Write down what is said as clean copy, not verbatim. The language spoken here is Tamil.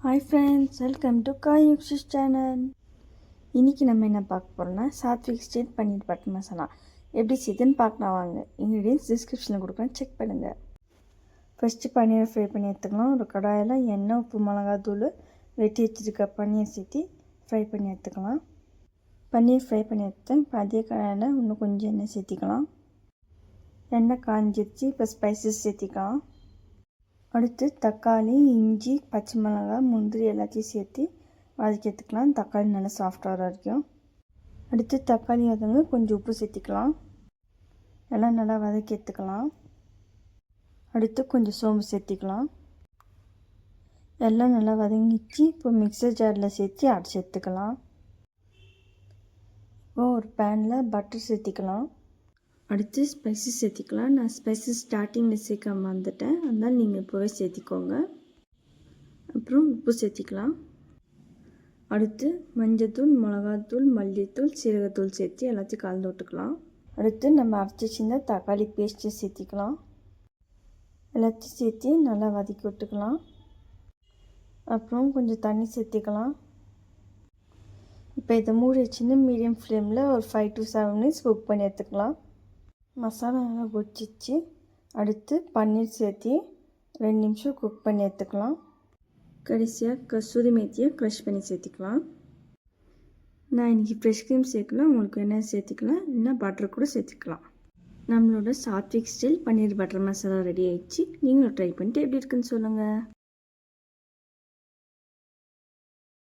ஹாய் ஃப்ரெண்ட்ஸ், வெல்கம் டு காயுக்ஷிஸ் சேனல். இன்றைக்கி நம்ம என்ன பார்க்க போகிறோம்னா சாத்விக் ஸ்டைல் பன்னீர் பட்டர் மசாலா எப்படி செய்யுதுன்னு பார்க்கலாம் வாங்க. இன்க்ரீடியன்ஸ் டிஸ்கிரிப்ஷனில் கொடுக்குறேன், செக் பண்ணுங்கள். ஃபஸ்ட்டு பன்னீரை ஃப்ரை பண்ணி எடுத்துக்கலாம். ஒரு கடாயில் எண்ணெய், உப்பு, மிளகாத்தூள், வெட்டி வச்சுருக்க பன்னீர் சேர்த்து ஃப்ரை பண்ணி எடுத்துக்கலாம். பன்னீர் ஃப்ரை பண்ணி எடுத்தேன். இப்போ அதே கடாயில் இன்னும் கொஞ்சம் எண்ணெய் சேர்த்திக்கலாம். எண்ணெய் காஞ்சிருச்சு. இப்போ ஸ்பைசஸ் சேர்த்திக்கலாம். அடுத்து தக்காளி, இஞ்சி, பச்சை மிளகாய், முந்திரி எல்லாத்தையும் சேர்த்து வதக்கி எடுத்துக்கலாம். தக்காளி நல்லா சாஃப்டாக வரைக்கும். அடுத்து தக்காளி வதங்க கொஞ்சம் உப்பு சேர்த்திக்கலாம். எல்லாம் நல்லா வதக்கி எடுத்துக்கலாம். அடுத்து கொஞ்சம் சோம்பு சேர்த்திக்கலாம். எல்லாம் நல்லா வதங்கிச்சு. இப்போ மிக்சர் ஜாரில் சேர்த்து அரைச்சி எடுத்துக்கலாம். இப்போ ஒரு பேனில் பட்டர் சேர்த்திக்கலாம். அடுத்து ஸ்பைசஸ் சேர்த்திக்கலாம். நான் ஸ்பைசஸ் ஸ்டார்டிங்கில் சேர்க்காம வந்துட்டேன், அதனால் நீங்கள் இப்போவே சேர்த்திக்கோங்க. அப்புறம் உப்பு சேர்த்திக்கலாம். அடுத்து மஞ்சத்தூள், மிளகாத்தூள், மல்லித்தூள், சீரகத்தூள் சேர்த்து எல்லாத்தையும் கலந்து விட்டுக்கலாம். அடுத்து நம்ம அரைச்சி வச்சிருந்த தக்காளி பேஸ்ட்டு சேர்த்திக்கலாம். எல்லாத்தையும் சேர்த்து நல்லா வதக்கி விட்டுக்கலாம். அப்புறம் கொஞ்சம் தண்ணி சேர்த்திக்கலாம். இப்போ இதை மூடி வச்சுன்னு மீடியம் ஃப்ளேமில் ஒரு 5 to 7 minutes குக் பண்ணி எடுத்துக்கலாம். மசாலா நல்லா கொதிச்சிச்சு. அடுத்து பன்னீர் சேர்த்து 2 நிமிஷம் குக் பண்ணி எடுத்துக்கலாம். கடைசியாக கசூரி மேத்தியை க்ரஷ் பண்ணி சேர்த்துக்கலாம். நான் இன்றைக்கி ஃப்ரெஷ் க்ரீம் சேர்க்கலாம், உங்களுக்கு என்ன சேர்த்துக்கலாம், இல்லைன்னா பட்டர் கூட சேர்த்துக்கலாம். நம்மளோட Satwik style paneer butter masala ready ஆயிடுச்சு. நீங்களும் ட்ரை பண்ணிட்டு எப்படி இருக்குன்னு சொல்லுங்கள்.